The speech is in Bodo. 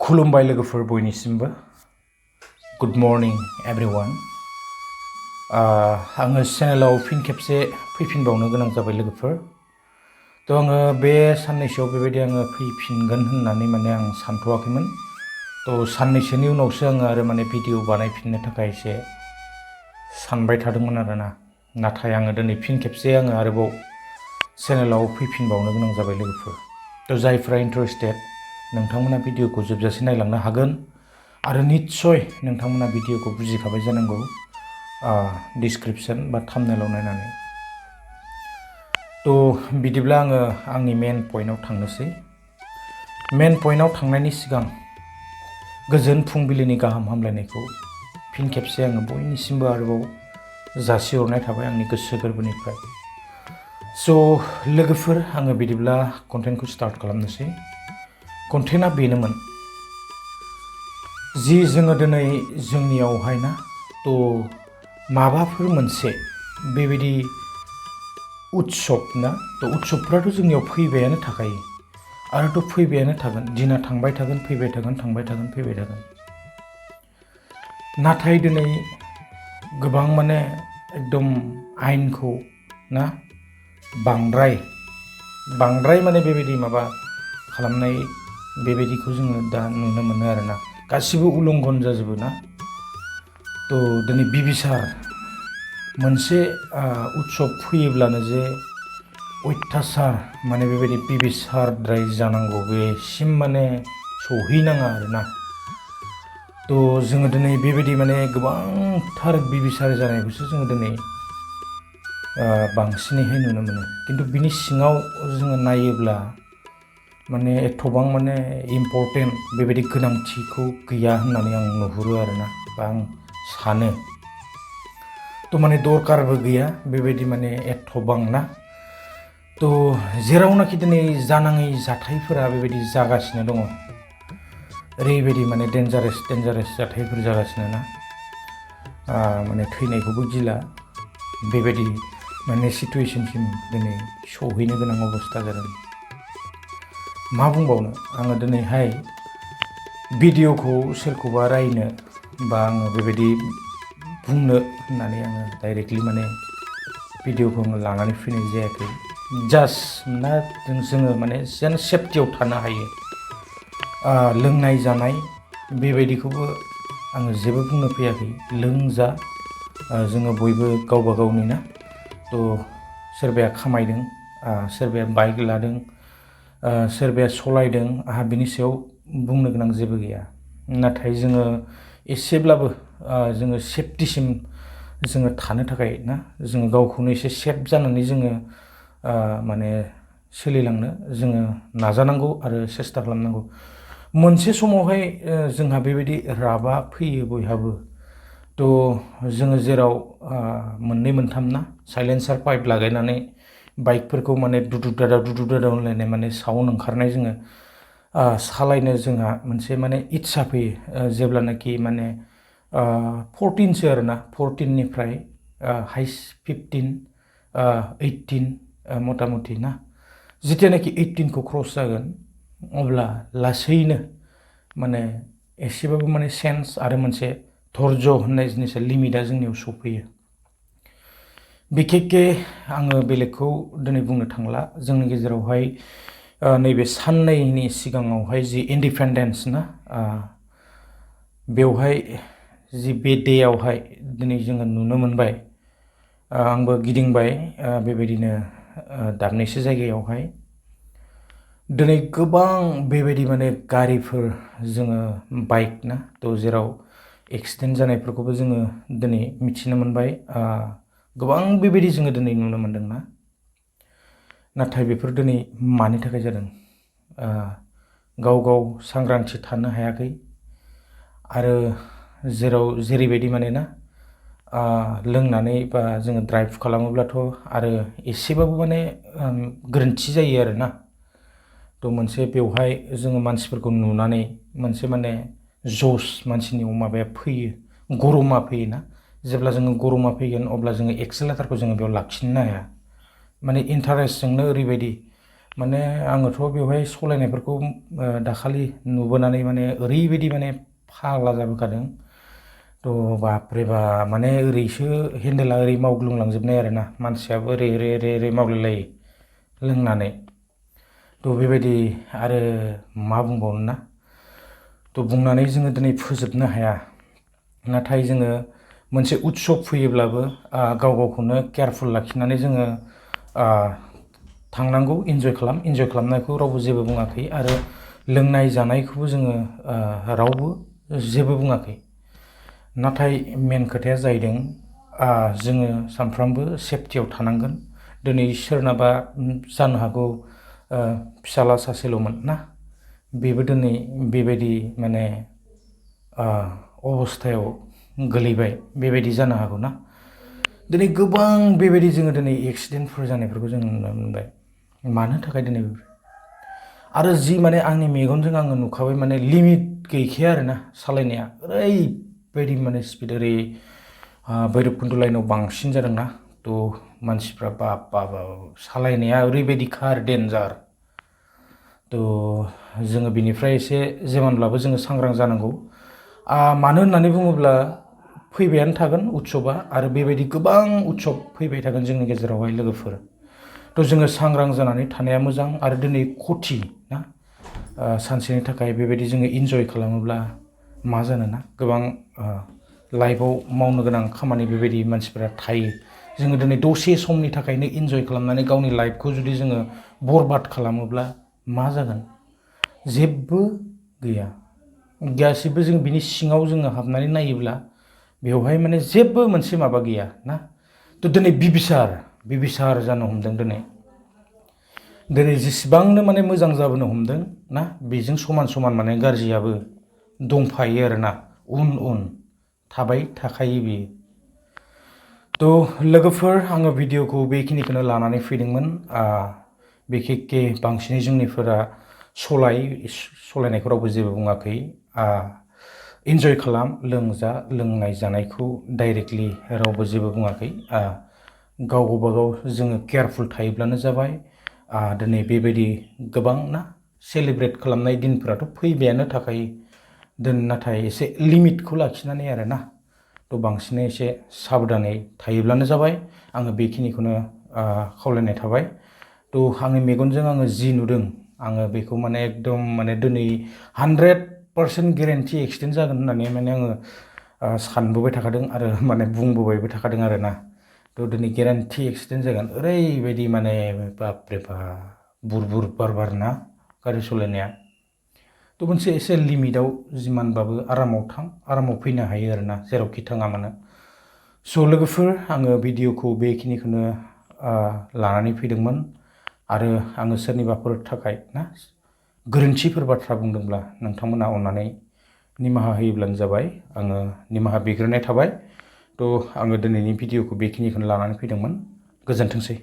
खुलुमबाय लोगोफोर बयनिसिमबो गुड मर्निं एवरीवन आङो चेनेलाव फिन खेबसे फैफिनबावनो गोनां जाबाय लोगोफोर तो आङो बे साननैसोआव बेबायदि आङो फैफिनगोन होननानै माने आं सानथ'वाखैमोन तो साननैसोनि उनावसो आङो आरो माने भिडिअ बानायफिननो थाखाय एसे सानबाय थादोंमोन आरोना नाथाय आङो दिनै फिन खेबसे आङो आरोबाव चेनेलाव फैफिनबावनो गोनां जाबाय लोगोफोर तो जायफ्रा इन्टारेस्टेड नोंथांमोना भिडिअखौ जोबजासे नायलांनो हागोन आरो निश्चय नोंथांमोना भिडिअखौ बुजिखाबाय जानांगौ डिस्क्रिप्शन बा थाम्बनेलाव नायनानै तो बिदिब्ला आङो आंनि मेन पइन्टआव थांनोसै मेन पइन्टआव थांनायनि सिगां गोजोन फुंबिलिनि गाहाम हामलायनायखौ फिन खेबसे आङो बयनिसिमबो आरोबाव जासिहरनाय थाबाय आंनि गोसो गोरबोनिफ्राय स' लोगोफोर आङो बिदिब्ला कन्टेन्टखौ स्टार्ट खालामनोसै कन्टेन्टआ बेनोमोन जि जोङो दिनै जोंनियावहाय ना तो माबाफोर मोनसे बेबायदि उत्सव ना तो उत्सवफ्राथ' जोंनियाव फैबायानो थाखायो आरोथ' फैबायानो थागोन दिना थांबाय थागोन फैबाय थागोन थांबाय थागोन फैबाय थागोन नाथाय दिनै गोबां माने एकदम आयेनखौ ना बांद्राय माने बेबायदि माबा खालामनाय बेबायदिखौ जोङो दा नुनो मोनो आरोना गासिबो उल्लंघन जाजोबो ना तो दिनै बिबिसार मोनसे उत्सव फैयोब्लानो जे अयथासार माने बेबायदि बिबिसारद्राय जानांगौ बेसिम माने सौहैनाङा आरोना तो जोङो दिनै बेबायदि माने गोबांथार बिबिसार जानायखौसो जोङो दिनै बांसिनैहाय नुनो मोनो खिन्थु बिनि सिङाव जोङो नायोब्ला माने एथबां माने इम्पर्टेन्ट बेबायदि गोनांथिखौ गैया होननानै आं नुहुरो आरोना बा आं सानो तो माने दरकारबो गैया बेबायदि माने एथबां ना तो जेरावनाखि दिनै जानाङै जाथायफोरा बेबायदि जागासिनो दङ ओरैबायदि माने डेन्जारेस जाथायफोर जागासिनो ना माने थैनायखौबो गिला बेबायदि माने सिटुवेशनसिम दिनै सौहैनो गोनां अबस्था जादों मा बुंबावनो आङो दिनैहाय भिडिअखौ सोरखौबा रायनो बा आङो बेबायदि बुंनो होननानै आङो डाइरेक्टलि माने भिडिअखौ आङो लानानै फैनाय जायाखै जास्ट ना जोङो माने जेन सेफटियाव थानो हायो लोंनाय जानाय बेबायदिखौबो आङो जेबो बुंनो फैयाखै लोंजा जोङो बयबो गावबा गावनि ना तो सोरबाया खामायदों सोरबाया बाइक लादों सोरबाया सलायदों आंहा बिनि सायाव बुंनो गोनां जेबो गैया नाथाय जोङो एसेब्लाबो जोङो सेफटिसिम जोङो थानो थाखाय ना जोङो गावखौनो एसे सेफ जानानै जोङो माने सोलिलांनो जोङो नाजानांगौ आरो सेस्था खालामनांगौ मोनसे समावहाय जोंहा बेबायदि रागा फैयो बयहाबो तो जोङो जेराव मोननै मोनथाम ना साइलेन्सार पाइप लागायनानै बाइकफोरखौ माने दुदु दादा होनलायनाय माने साउन्ड ओंखारनाय जोङो सालायनो जोंहा मोनसे माने इच्छा फैयो जेब्लानाखि माने 14सो आरोना 14निफ्राय हाइस 15 18 मथा मथि ना जितियानाखि 18खौ क्रस जागोन अब्ला लासैनो माने एसेबाबो माने सेन्स आरो मोनसे धर्ज होननाय जिनिसा लिमिटआ जोंनियाव सफैयो बिखेकके आङो बेलेगखौ दिनै बुंनो थांला जोंनि गेजेरावहाय नैबे साननैनि सिगाङावहाय जि इन्डिपेन्डेन्स ना बेवहाय जि बे डेआवहाय दिनै जोङो नुनो मोनबाय आंबो गिदिंबाय बेबायदिनो दाबनैसो जायगायावहाय दिनै गोबां बेबायदि माने गारिफोर जोङो बाइक ना तो जेराव एक्सिडेन्ट जानायफोरखौबो जोङो दिनै मिथिनो मोनबाय गोबां बेबायदि जोङो दिनै नुनो मोनदों ना नाथाय बेफोर दिनै मानि थाखाय जादों गाव सांग्रांथि थानो हायाखै आरो जेराव जेरैबायदि माने ना लोंनानै बा जोङो ड्राइभ खालामोब्लाथ' आरो एसेबाबो माने गोरोन्थि जायो आरोना तो मोनसे बेवहाय जोङो मानसिफोरखौ नुनानै मोनसे माने जस मानसिनियाव माबाया फैयो गरमा फैयोना जेब्ला जोङो गरमा फैगोन अब्ला जोङो एक्सेलेटारखौ जोङो बेयाव लाखिनो हाया माने इन्टारेस्टजोंनो ओरैबायदि माने आङोथ' बेवहाय सलायनायफोरखौ दाखालि नुबोनानै माने ओरैबायदि माने फाग्ला जाबोखादों। थ' बापरे बा माने ओरैसो हेन्देला ओरै मावग्लुंलांजोबनाय आरोना, मानसियाबो ओरै मावलायलायो लोंनानै। थ' बेबायदि आरो मा बुंबावनो ना। थ' बुंनानै जोङो दिनै फोजोबनो हाया। नाथाय जोङो मोनसे उत्सव फैयोब्लाबो गाव गावखौनो केयारफुल लाखिनानै जोङो थांनांगौ। इन्जय खालामनायखौ रावबो जेबो बुङाखै, आरो लोंनाय जानायखौबो जोङो रावबो जेबो बुङाखै। नाथाय मेन खोथाया जाहैदों जोङो सानफ्रामबो सेफटियाव थानांगोन। दिनै सोरनाबा जानो हागौ फिसाला सासेल'मोन ना, बेबो दिनै बेबायदि माने अबस्थायाव गोलैबाय, बेबायदि जानो हागौ ना। दिनै गोबां बेबायदि जोङो दिनै एक्सिडेन्टफोर जानायफोरखौ जों नुनो मोनबाय। मानो थाखाय दिनै आरो जि माने आंनि मेगनजों आङो नुखाबाय, माने लिमिट गैखाया आरोना सालायनाया। ओरैबायदि माने स्पिड ओरै भैरबकुन्द लाइनाव बांसिन जादोंना। थ' मानसिफ्रा बाब सालायनाया ओरैबायदिखा आरो डेन्जार। थ' जोङो बिनिफ्राय एसे जेमानब्लाबो जोङो सांग्रां जानांगौ। मानो होननानै बुङोब्ला फैबायानो थागोन उत्सबा, आरो बेबायदि गोबां उत्सब फैबाय थागोन जोंनि गेजेरावहाय लोगोफोर। थ' जोङो सांग्रां जानानै थानाया मोजां। आरो दिनै खथि ना, सानसेनि थाखाय बेबायदि जोङो इन्जय खालामोब्ला मा जानोना, गोबां लाइफआव मावनो गोनां खामानि बेबायदि मानसिफोरा थायो। जोङो दिनै दसे समनि थाखायनो इन्जय खालामनानै गावनि लाइफखौ जुदि जोङो बरबाद खालामोब्ला मा जागोन? जेबो गैया। गासिबो जों बिनि सिङाव जोङो हाबनानै नायोब्ला बेवहाय माने जेबो मोनसे माबा गैया ना। थ' दिनै बिबिसार जानो हमदों। दिनै जेसेबांनो माने मोजां जाबोनो हमदों ना, बेजों समान समान माने गाज्रियाबो दंफायो आरोना, उन थाबाय थाखायो बेयो। थ' लोगोफोर, आङो भिडिअखौ बेखिनिखौनो लानानै फैदोंमोन। बिखेकके बांसिनै जोंनिफोरा सलायनायखौ रावबो जेबो बुङाखै। इन्जय खालाम, लोंनाय जानायखौ डाइरेक्टलि रावबो जेबो बुङाखै। गावबागाव जोङो केयारफुल थायोब्लानो जाबाय। दिनै बेबायदि गोबां ना सेलेब्रेट खालामनाय दिनफोराथ' फैबायानो थाखायो। नाथाय एसे लिमिटखौ लाखिनानै आरोना, थ' बांसिनै एसे साबधानै थायोब्लानो जाबाय। आङो बेखिनिखौनो खावलायनाय थाबाय। थ' आंनि मेगनजों आङो जि नुदों, आङो बेखौ माने एकदम माने दिनै 100% गेरेन्टि एक्सिडेन्ट जागोन होननानै माने आङो सानबोबाय थाखादों, आरो माने बुंबोबायबो थाखादों आरोना। थ' दिनै गेरेन्टि एक्सिडेन्ट जागोन। ओरैबायदि माने बापरे बुर बार ना गारि सालायनाया। थ' मोनसे एसे लिमिटआव जिमानबाबो आरामाव फैनो हायो आरोना, जेरावखि थाङा मानो। स' लोगोफोर, आङो भिडिअखौ बेखिनिखौनो लानानै फैदोंमोन। आरो आङो सोरनिबाफोर थाखाय ना गोरोन्थिफोर बाथ्रा बुंदोंब्ला नोंथांमोना अननानै निमाहा होयोब्लानो जाबाय। आङो निमाहा बिग्रोनाय थाबाय। थ' आङो दिनैनि भिडिअखौ बेखिनिखौनो लानानै फैदोंमोन। गोजोन्थोंसै।